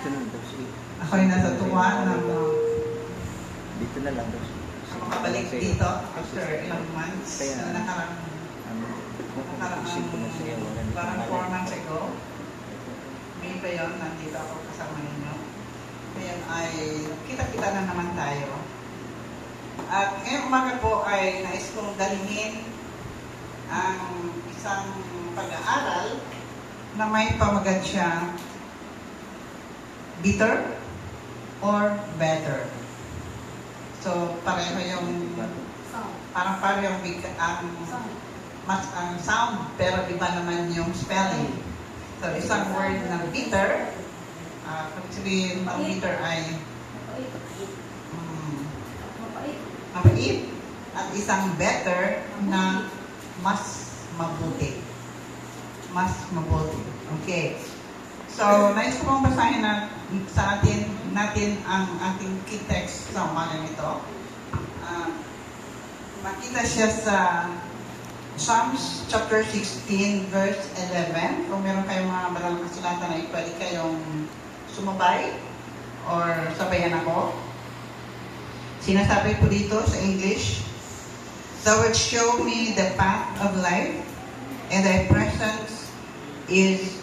Dito na lang daw. Sige. Ako'y nasa tuwa ng Dito na lang daw. makabalik dito after ilang months Kaya, na nakarang Isip ko na siya. Wala na parang 4 pangalan. months ago. May pa yun, nandito ako kasama ninyo. Ngayon ay kita-kita na naman tayo. At ngayong umaga po ay nais kong dalhin ang isang pag-aaral na may pamagat siya, bitter or better. So, pareho yung, parang pareho ang sound, pero iba naman yung spelling. So, isang word na bitter, kung sabihin ang bitter ay mapait, at isang better na mas mabuti. Mas mabuti. Okay. So, nais ko pong basahin na sa natin ang ating key text sa umaga nito. Makita siya sa Psalms chapter 16 verse 11. Kung meron kayong mga banal na kasulatan ay pwede kayong sumabay or sabayan ako. Sinasabi po dito sa English, "Thou wilt show me the path of life, and thy presence is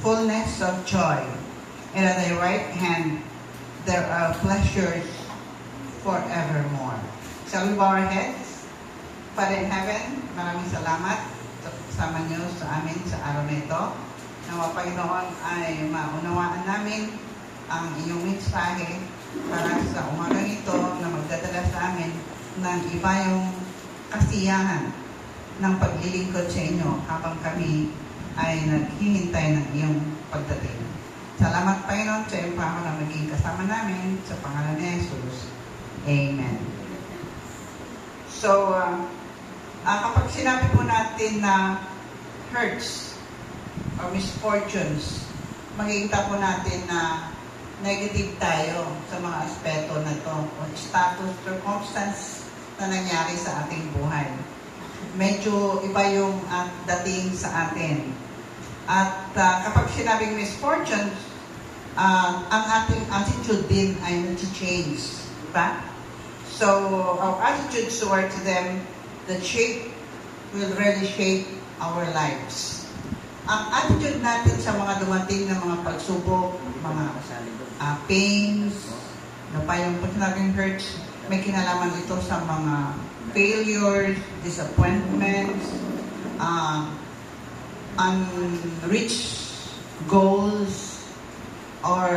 fullness of joy, and at thy right hand there are pleasures forevermore." Shall we bow our heads? Father in heaven, maraming salamat sa kasama niyo sa amin sa araw na ito. Nawa Panginoon ay maunawaan namin ang inyong mensahe para sa umagang ito na magdadala sa amin ng iba yung kasiyahan ng paglilingkod sa inyo habang kami ay naghihintay ng iyong pagdating. Salamat Panginoon sa iyong pangako na maging kasama namin sa pangalan ni Jesus. Amen. So, kapag sinabi po natin na hurts or misfortunes, makikita po natin na negative tayo sa mga aspeto na ito o status, circumstance na nangyari sa ating buhay. Medyo iba yung dating sa atin. At kapag sinabing misfortunes, ang ating attitude din ay nag-change. Diba? So, our attitude toward them, the shape will really shape our lives. Ang attitude natin sa mga dumating na mga pagsubok, mga pains, na pa yung naging hurts, may kinalaman ito sa mga failures, disappointments, unreached goals, or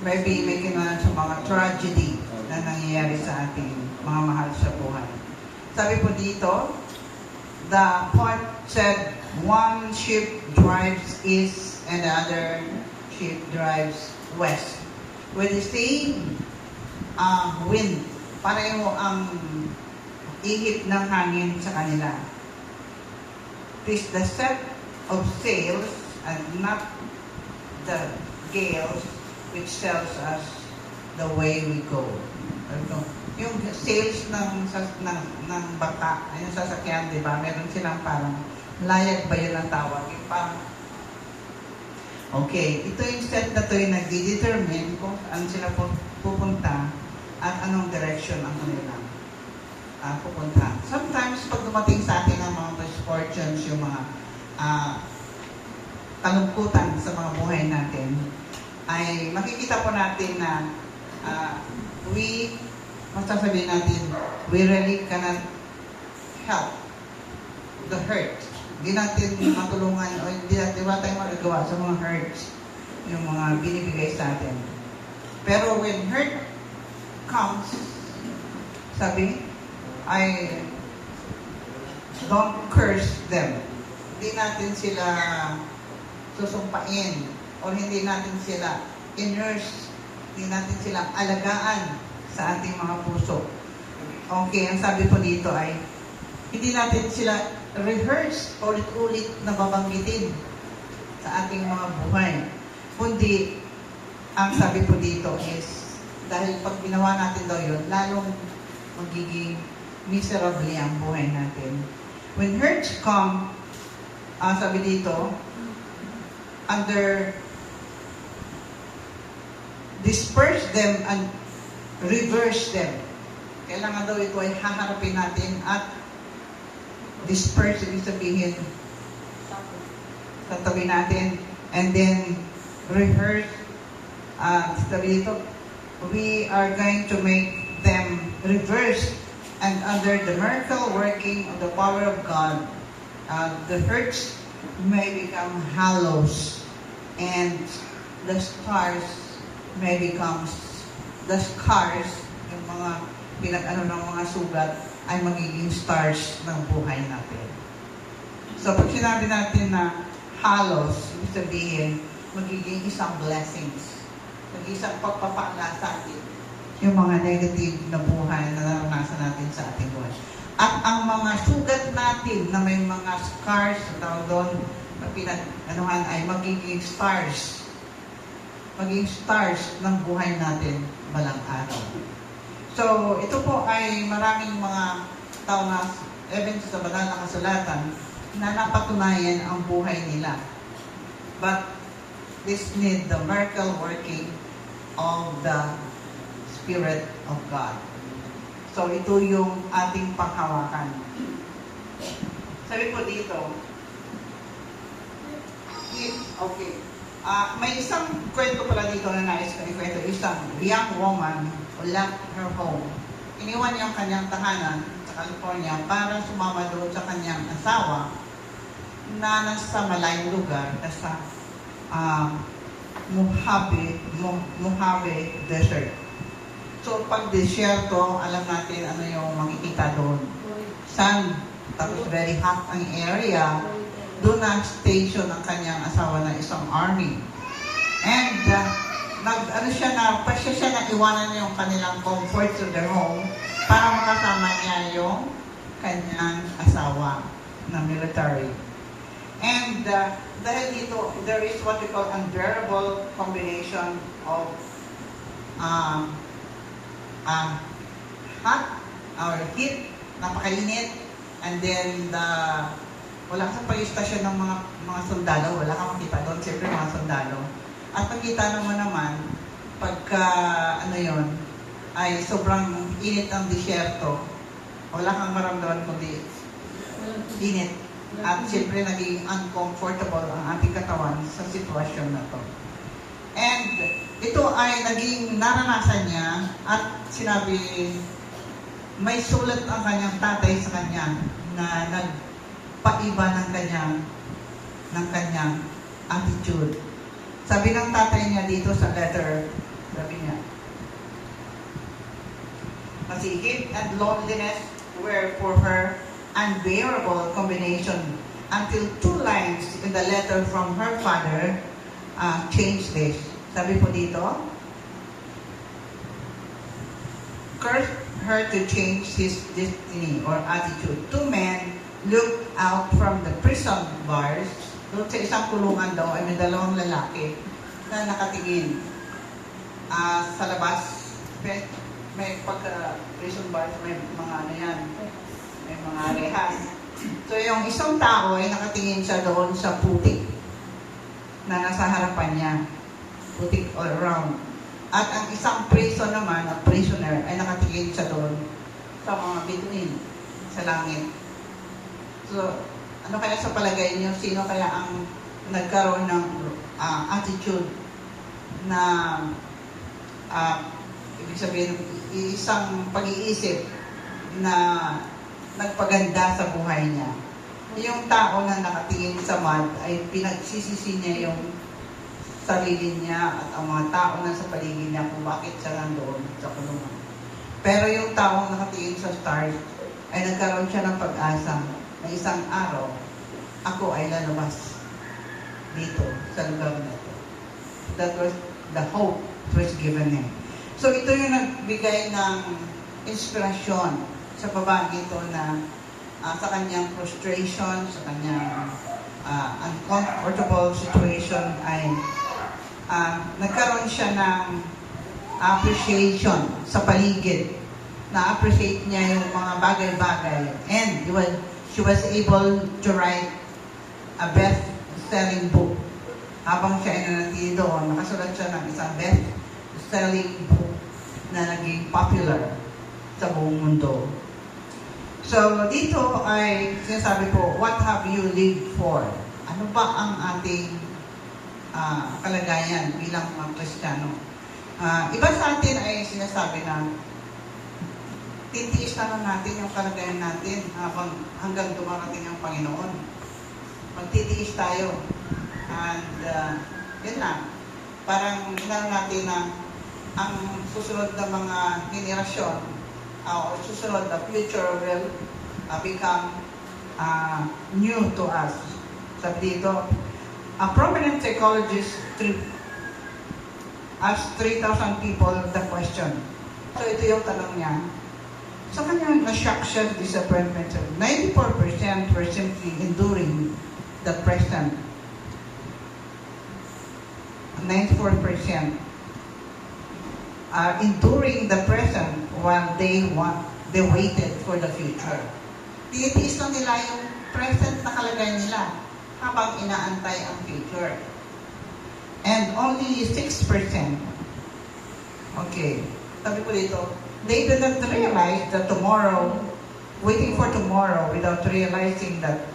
maybe may kinalaman sa mga tragedy na nangyayari sa ating mga mahal sa buhay. Sabi po dito, the poet said, one ship drives east and the other ship drives west. With the same wind, pareho ang ihip ng hangin sa kanila. It is the set of sails and not the gales which tells us the way we go. Yung sails ng bangka, yung sasakyan, di ba? Meron silang parang layag ba yun ang tawag? Yung parang, okay, ito yung set na ito yung nagdi-determine kung saan sila pupunta at anong direction ang kanilang pupunta. Sometimes, pag dumating sa atin ang mga misfortunes, yung mga kalungkutan sa mga buhay natin, ay makikita po natin na masasabihin natin, we really cannot help the hurt. Hindi natin matulungan o hindi ba tayo magagawa sa mga hurts, yung mga binibigay sa atin. Pero when hurt comes, sabi, I don't curse them. Hindi natin sila susumpain o hindi natin sila in-nurse, hindi natin silang alagaan sa ating mga puso. Okay, ang sabi po dito ay hindi natin sila rehearse ulit-ulit na babanggitin sa ating mga buhay. Kundi, ang sabi po dito is dahil pag ginawa natin daw yun, lalong magiging miserably ang buhay natin. When hurts come, sabi dito, under disperse them and reverse them. Kailangan daw ito ay haharapin natin at disperse, ibig sabihin, tatabi natin, and then rehearse, sabi dito, we are going to make them reverse, and under the miracle working of the power of God, the hurts may become hollows, and the scars may become, the scars, yung mga pinag-ano ng mga sugat, ay magiging stars ng buhay natin. So, pag sinabi natin na halos, ibig sabihin, magiging isang blessings. Magiging isang pagpapala sa atin. Yung mga negative na buhay na naranasan natin sa ating buhay. At ang mga sugat natin na may mga scars, tawag doon, na pinag-anuhan ay magiging stars. Magiging stars ng buhay natin balang araw. So, ito po ay maraming mga tao na evidence sa banal na kasulatan na napatunayan ang buhay nila. But this need the miracle working of the Spirit of God. So, ito yung ating panghawakan. Sabi po dito, okay, may isang kwento pala dito na nais ko ikwento. Isang young woman left her home. Iniwan niya ang kanyang tahanan sa California para sumama doon sa kanyang asawa na nasa malayong lugar, nasa Mojave Desert. So, pag desyerto, alam natin ano yung makikita doon. Sun, tapos very hot ang area. Doon na station ang kanyang asawa na isang army. And, siya na iwanan niya yung kanilang comfort to their home para makasama niya yung kanyang asawa na military. And dahil dito, there is what we call unbearable combination of hot or heat, napakainit, and then wala kang pag-istasyon ng mga sundalo, wala kang makita doon, siyempre mga sundalo. At pagkita naman, pagka ay sobrang init ang disyerto, wala kang maramdaman kundi init. At siyempre naging uncomfortable ang ating katawan sa sitwasyon na to. And ito ay naging naranasan niya at sinabi, may sulat ang kanyang tatay sa kanya na nagpaiba ng kanyang attitude. Sabi ng tatay niya dito sa letter, sabi niya, kasi heat and loneliness were for her unbearable combination until 2 lines in the letter from her father changed this. Sabi po dito, cursed her to change his destiny or attitude. 2 men looked out from the prison bars. Doon sa isang kulungan daw ay may 2 lalaki na nakatingin sa labas. May pagka-prison bars, may mga may mga rehas. So yung isang tao ay nakatingin siya doon sa putik na nasa harapan niya. Putik all around. At ang isang prison naman, a prisoner, ay nakatingin siya doon sa mga bituin, sa langit. So, ano kaya sa palagay niyo, sino kaya ang nagkaroon ng attitude na ibig sabihin, isang pag-iisip na nagpaganda sa buhay niya? Yung tao na nakatingin sa mud ay pinagsisisi niya yung sarili niya at ang mga tao na sa paligid niya kung bakit siya nandoon sa kulungan. Pero yung taong nakatingin sa stars ay nagkaroon siya ng pag-asa na isang araw, ako ay lalabas dito sa lugar na ito. That was the hope that was given him. So ito yung nagbigay ng inspirasyon sa babae ito na sa kanyang frustration, sa kanyang uncomfortable situation ay nagkaroon siya ng appreciation sa paligid. Na-appreciate niya yung mga bagay-bagay. And she was able to write a best-selling book. Habang siya ay nanatili doon, nakasulat siya ng isang selling book na naging popular sa buong mundo. So, dito ay sinasabi po, what have you lived for? Ano ba ang ating kalagayan bilang mga Kristiyano? Iba sa atin ay sinasabi na titiis na natin yung kalagayan natin hanggang dumarating ang Panginoon. Magtitiis tayo. And yun lang. Parang inano natin na ang susunod na mga henerasyon o susunod na future will become new to us. Sabi dito, a prominent psychologist asked 3,000 people the question. So ito yung tanong niya. Sa kanyang na-shock siya, disappointment, 94% were simply enduring the present. 94% are enduring the present while they waited for the future. Tinitiis lang nila yung present na kalagayan nila habang inaantay ang future. And only 6%, okay, sabi ko dito, they did not realize that tomorrow, waiting for tomorrow without realizing that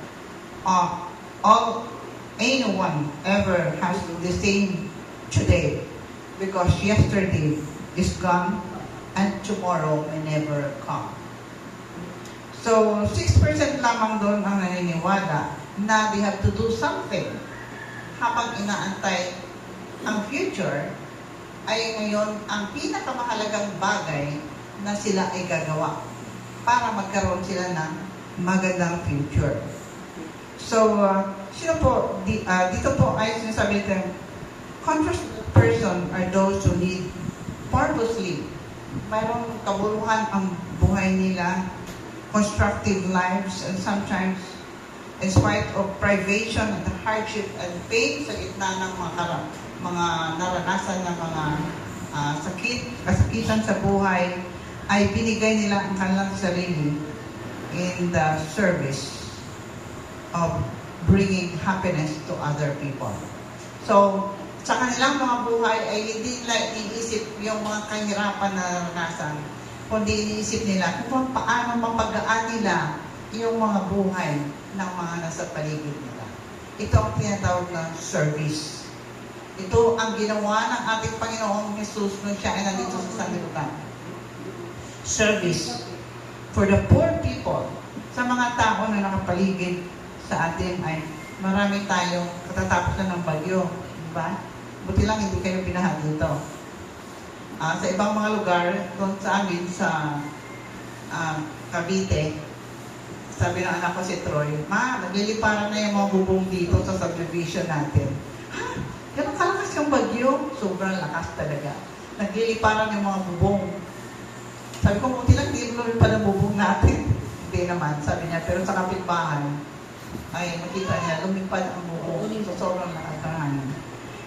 anyone ever has the same today, because yesterday is gone and tomorrow may never come. So, 6% lamang doon ang naniniwala na they have to do something habang inaantay ang future ay ngayon ang pinakamahalagang bagay na sila ay gagawa para magkaroon sila ng magandang future. So, sino po, dito po ay sinasabi ito, conscious person are those who lead purposely. Mayroong kabuluhan ang buhay nila, constructive lives, and sometimes, in spite of privation and hardship and pain sa gitna ng mga naranasan ng mga kasakitan sa buhay, ay binigay nila ang kanilang sarili in the service of bringing happiness to other people. So, sa kanilang mga buhay ay hindi nila iniisip yung mga kahirapan na naranasan, kundi iniisip nila kung paano mapagaan nila yung mga buhay ng mga nasa paligid nila. Ito ang tinatawag na service. Ito ang ginawa ng ating Panginoong Jesus nung siya ay nandito sa sanlibutan. Service for the poor people. Sa mga tao na nakapaligid sa atin ay marami tayong katatapos na ng bagyo. Diba? Buti lang hindi kayo binaha dito. Sa ibang mga lugar, doon sa amin, sa Cavite, sabi ng anak ko si Troy, Ma, nagliliparan na yung mga bubong dito sa subdivision natin. Ha? Ganun kalakas yung bagyo? Sobrang lakas talaga. Nagliliparan yung mga bubong. Sabi ko, buti lang, hindi lumipad ang bubong natin. Hindi naman, sabi niya. Pero sa kapitbahay, ay makita niya, lumipad ang bubong. So, sobrang lakas ng hangin.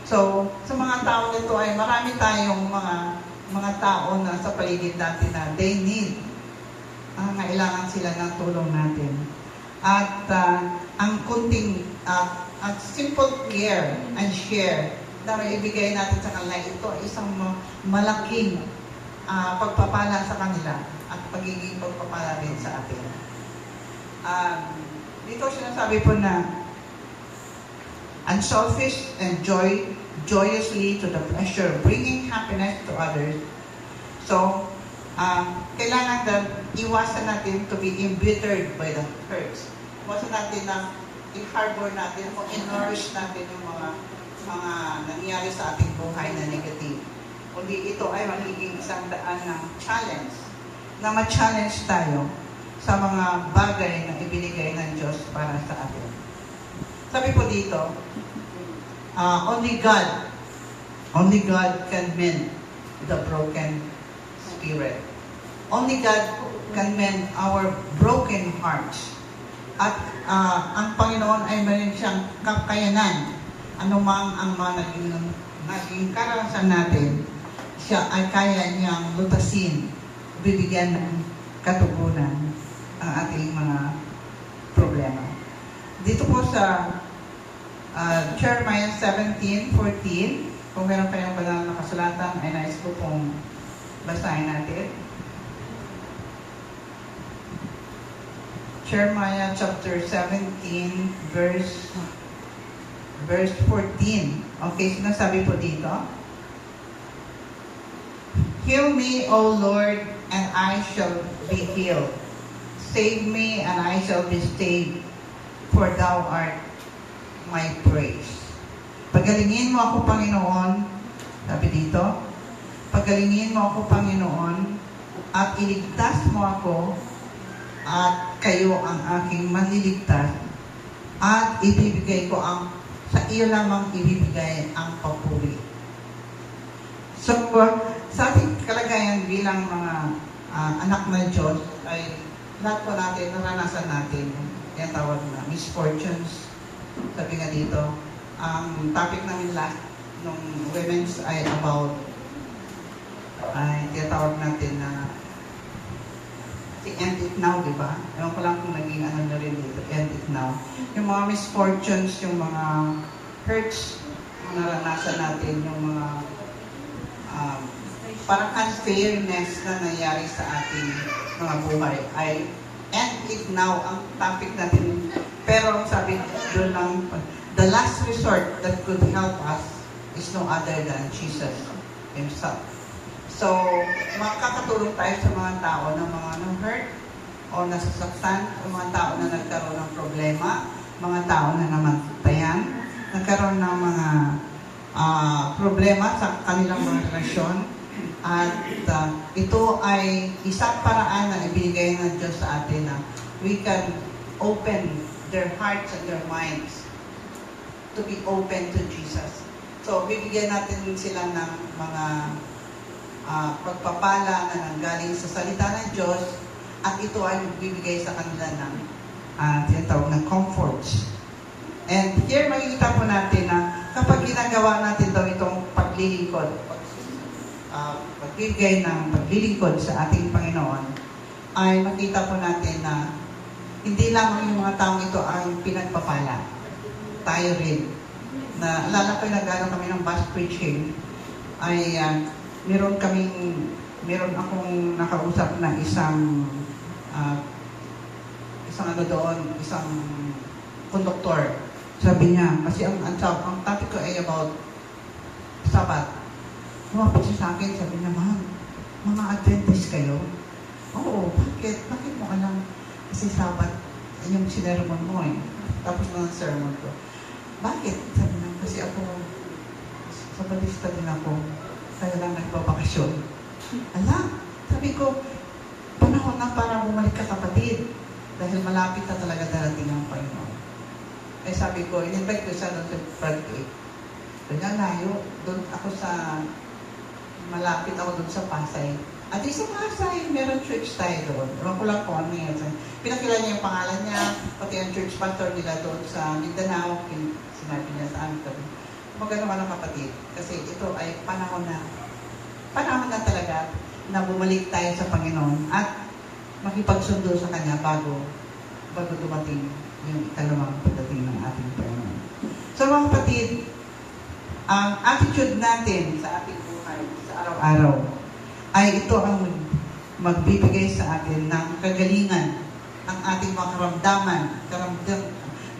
So, sa mga tao nito ay marami tayong mga tao na sa paligid natin na they need, kailangan sila ng tulong natin. At ang kunting, at simple care and share na ibigay natin sa kanila, ito ay isang malaking pagpapala sa kanila at pagiging pagpapala rin sa atin. Dito sinasabi po na unselfish and joyously to the pleasure, bringing happiness to others. So, kailangan na iwasan natin to be embittered by the hurts. Iwasan natin na i-harbor natin o i-nourish natin yung mga nangyayari sa ating buhay na negative. Kundi ito ay magiging isang daan ng challenge, na ma-challenge tayo sa mga bagay na ibinigay ng Diyos para sa atin. Sabi po dito, only God can mend the broken spirit. Only God can mend our broken hearts. At ang Panginoon ay meron siyang kakayanan. Anumang ang mga naging karanasan natin, siya ay kaya niyang lutasin, bibigyan ng katugunan ang ating mga problema. Dito po sa Jeremiah 17:14, kung meron kayong banal na kasulatan, ay nais ko pong basahin natin. Jeremiah chapter 17, verse 14. Okay, sinasabi po dito. Heal me, O Lord, and I shall be healed. Save me, and I shall be saved, for Thou art my praise. Pagalingin mo ako, Panginoon, sabi dito, pagalingin mo ako, Panginoon, at iligtas mo ako, at kayo ang aking manliligtas, at ibibigay ko sa iyo lamang ibibigay ang papuri. So, sa ating kalagayan bilang mga anak ng Diyos, ay lahat po natin, naranasan natin, yung tawag na misfortunes. Sabi nga dito, ang topic namin last nung women's ay about, ay tinatawag natin na end it now, di ba? Ewan ko lang kung naging ano na rin dito, end it now. Yung mga misfortunes, yung mga hurts, yung naranasan natin, yung mga parang unfairness na nangyari sa ating mga buhay ay end it now ang topic natin. Pero sabi doon lang, the last resort that could help us is no other than Jesus Himself. So, makakatulong tayo sa mga tao na mga hurt o nasasaktan, o mga tao na nagkaroon ng problema, mga tao na namatayan, nagkaroon ng mga problema sa kanilang mga relasyon. At ito ay isang paraan na ibinigay ng Diyos sa atin na we can open their hearts and their minds to be open to Jesus. So, bibigyan natin sila ng mga pagpapala na nanggaling sa salita ng Diyos, at ito ay bibigay sa kanila ng tinatawag na comforts. And here makikita po natin na kapag ginagawa natin daw itong paglilingkod, pagbibigay ng paglilingkod sa ating Panginoon, ay makita po natin na hindi lamang yung mga taong ito ang pinagpapala. Tayo rin. Na, alala ko yung nag-ano kami ng bus preaching, ay meron akong nakausap na isang konduktor. Sabi niya, kasi ang topic ko ay about Sabat. Lumapit siya sa akin, sabi niya, ma'am, mga Adventist kayo? Oo, bakit? Bakit mo alam? Kasi Sabat, yung sinermon mo eh. Tapos ng sermon ko. Bakit? Sabi niya, kasi ako, Sabatista din ako. Kaya lang nagbabakasyon. Ala, sabi ko, panahon na para bumalik ka, kapatid. Dahil malapit na talaga darating ang Panginoon. Eh sabi ko, in-invite ko siya doon sa Bradgate. Kanya layo, doon ako malapit ako doon sa Pasay. At sa Pasay, meron church tayo doon. Ewan ko lang kung ano yan. Pinakilala niya yung pangalan niya, pati ang church pastor nila doon sa Mindanao. Sinabi niya sa amin doon. Magano naman ang kapatid. Kasi ito ay panahon na talaga na bumalik tayo sa Panginoon at makipagsundo sa Kanya bago dumating yung ikalawang pagdating ng ating Panginoon. So mga kapatid, ang attitude natin sa ating buhay, sa araw-araw, ay ito ang magbibigay sa atin ng kagalingan, ang ating mga karamdaman,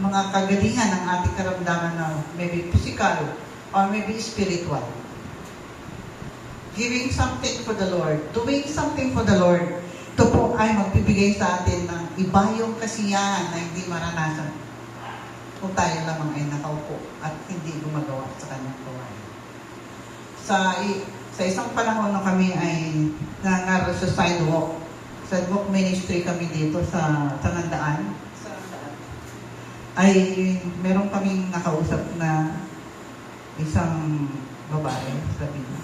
mga kagalingan ng ating karamdaman na maybe physical or maybe spiritual. Giving something for the Lord, doing something for the Lord, ito po ay magbibigay sa atin ng iba yung kasiyahan na hindi maranasan kung tayo lamang ay nakaupo at hindi gumagawa sa kanyang gawain. Sa isang panahon na kami ay nangaral sa sidewalk ministry kami dito sa Tanandaan, ay meron kaming nakausap na isang babae, sabi niya.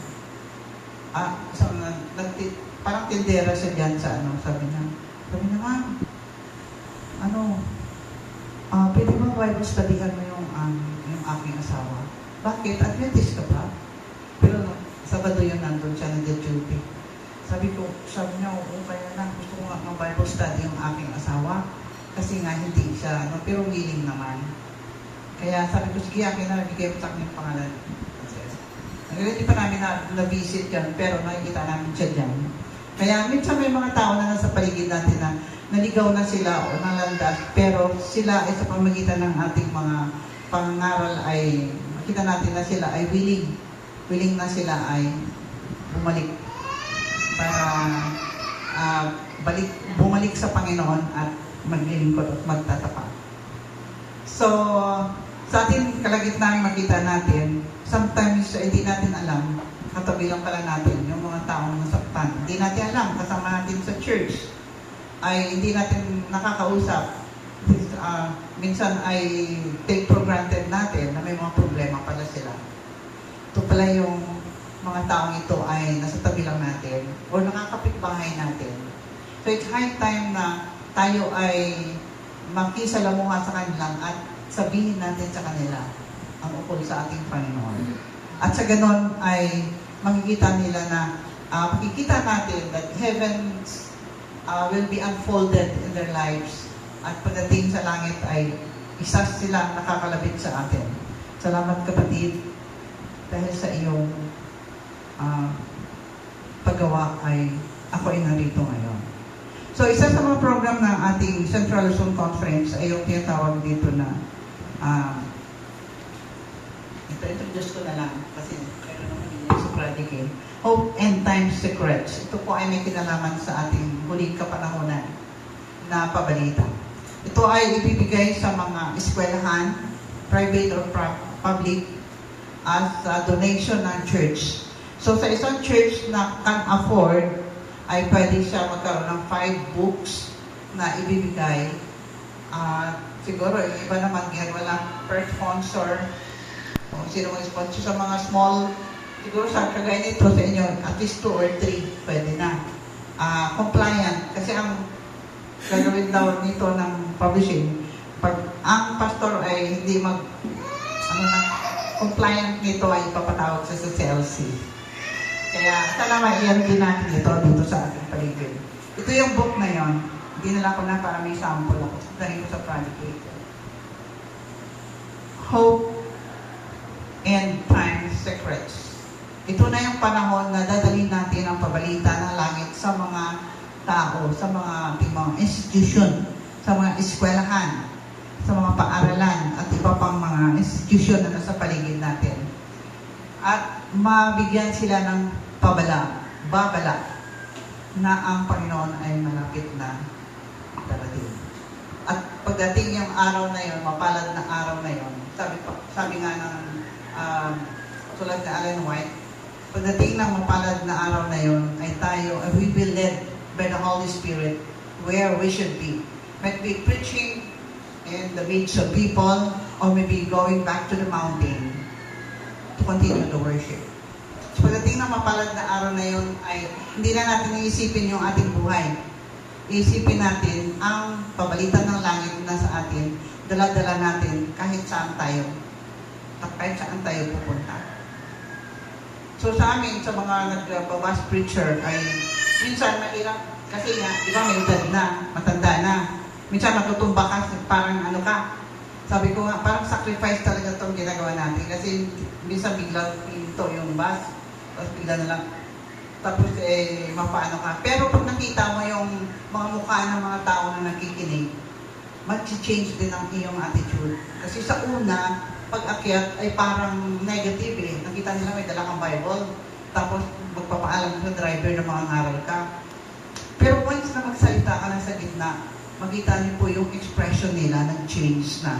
Parang tindera siya dyan sa sabi niya, ma'am, pwede mo Bible studyhan mo yung aking asawa. Bakit? Adventist ka ba? Pero Sabado yun nandun siya, nag-duty. Sabi niya, oo, kaya lang, gusto ko nga ng Bible study yung aking asawa. Kasi nga, hindi siya, pero willing naman. Kaya sabi ko, sige, akin na, bigay mo sa akin yung pangalan. Hindi pa namin na-visit yan, pero nakikita namin siya dyan. Kaya minsan may mga tao na nasa paligid natin na naligaw na sila o nalandas, pero sila ay sa pamagitan ng ating mga pangangaral ay makita natin na sila ay willing na sila ay bumalik para bumalik sa Panginoon at maglilingkod at magtatapat. So, sa ating kalagitnaan makita natin, sometimes hindi natin alam, katabi lang pala natin yung mga taong nasaktan. Hindi natin alam, kasama natin sa church, ay hindi natin nakakausap. Minsan ay take for granted natin na may mga problema pala sila. Ito pala yung mga taong ito ay nasa tabi lang natin o nakakapitbahay natin. So it's high time na tayo ay makisalamuha sa kanilang at sabihin natin sa kanila ang ukol sa ating Panginoon. At sa ganon ay makikita nila na makikita natin that heaven will be unfolded in their lives at pagdating sa langit ay isa silang nakakalapit sa atin. Salamat kapatid dahil sa iyong paggawa ay ako ay narito ngayon. So isa sa mga program ng ating Central Luzon Conference ay yung tinatawag dito na introduce ko na lang kasi kaya naman yun sa practical. Hope and Time Secrets. Ito po ay may kinalaman sa ating huling kapanahonan na pabalita. Ito ay ibibigay sa mga eskwelahan, private or public, as a donation ng church. So sa isang church na can afford, ay pwede siya magkaroon ng 5 books na ibibigay. Siguro, iba naman yan, walang per sponsor. O sino mga sponsor sa mga small, siguro sa kagaya nito sa inyo, at least 2 or 3, pwede na. Compliant, kasi ang gagawin daw nito ng publishing, pag ang pastor ay hindi compliant nito ay ipapatawag sa CLC. Kaya sana maiyan din natin ito dito sa ating paligid. Ito yung book na yon. Dinala ko na para may sample ako. Dahil ko sa project. Hope and Time Secrets. Ito na yung panahon na dadalhin natin ang pabalita ng langit sa mga tao, sa mga institution, sa mga eskwelahan, sa mga paaralan, at iba pang mga institution na nasa paligid natin. At mabigyan sila ng babala na ang Panginoon ay malapit na darating. At pagdating yung araw na yon, mapalad na araw na yon, sabi nga ng tulad na Ellen White, pagdating ng mapalad na araw na yon, ay tayo, we will led by the Holy Spirit where we should be. Might be preaching in the midst of people, or maybe going back to the mountain to continue the worship. So, pagdating ng mapalad na araw na yun, ay hindi na natin iisipin yung ating buhay. Iisipin natin ang pabalitan ng langit na sa atin, dala-dala natin kahit saan tayo. At kahit saan tayo pupunta. So sa amin, sa mga nagbabas preacher, ay minsan mahirap kasi nga, di ba may edad na, matanda na. Minsan matutumba ka, parang ano ka. Sabi ko nga, parang sacrifice talaga itong ginagawa natin. Kasi minsan biglang pinto yung bus, tapos bigla na lang. Tapos mapaano ka. Pero pag nakita mo yung mga mukha ng mga tao na nakikinig, mag-change din ang iyong attitude. Kasi sa una, pag-akyat ay parang negative eh. Nakita nila may dala kang Bible, tapos magpapaalam sa driver na mga ngaral ka. Pero once na magsalita ka na sa gitna, makita niyo po yung expression nila nag-change na.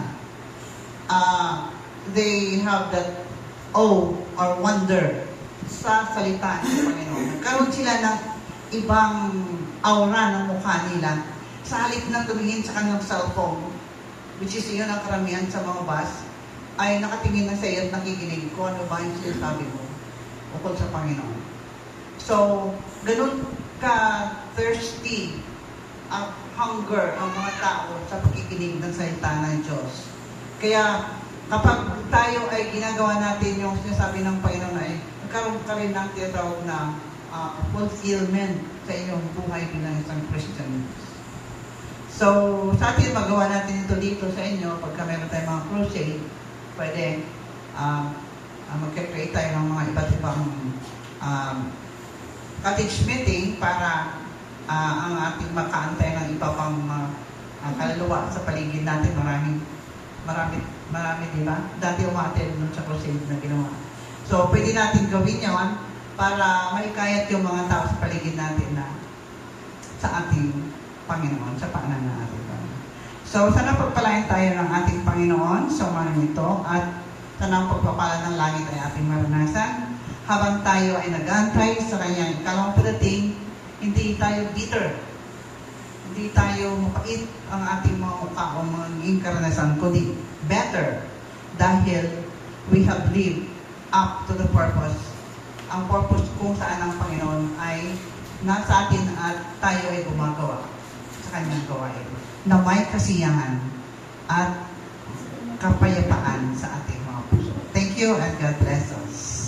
They have that awe or wonder sa salita ng Panginoon. Nagkaroon sila ng ibang aura ng mukha nila. Sa halip na tumingin sa kanilang cellphone, which is yun ang karamihan sa mga bus, ay nakatingin na sa iyo at nakikinig ko ano ba yung sinasabi mo ukol sa Panginoon. So, ganun ka-thirsty at hunger ang mga tao sa pakikinig ng salita ng Diyos. Kaya, kapag tayo ay ginagawa natin yung sinasabi ng Panginoon ay nagkaroon ka rin ng tinatawag na fulfillment sa iyong buhay bilang isang Christian. So, sa atin, magawa natin ito dito sa inyo pagka meron tayong mga crusade, pwede magka-create tayo ng mga iba't ibang cottage meeting para ang ating makaantay ng iba pang kaluluwa sa paligid natin. Marami, di ba? Dati umaten nun sa crusade na ginawa. So, pwede natin gawin yon para maikayat yung mga tao sa paligid natin na sa ating Panginoon, sa paanan ng ating Panginoon. So, sana pagpalain tayo ng ating Panginoon sa umaga nito at sana ang pagpapala ng langit ay ating maranasan. Habang tayo ay nag-aantay sa kanyang ikalawang pagdating, hindi tayo bitter. Hindi tayo mapait ang ating mga mukha o mga inkarnasan, kundi better dahil we have lived up to the purpose. Ang purpose kung saan ang Panginoon ay nasa atin at tayo ay gumagawa sa kanyang gawain na may kasiyahan at kapayapaan sa ating mga puso. Thank you and God bless us.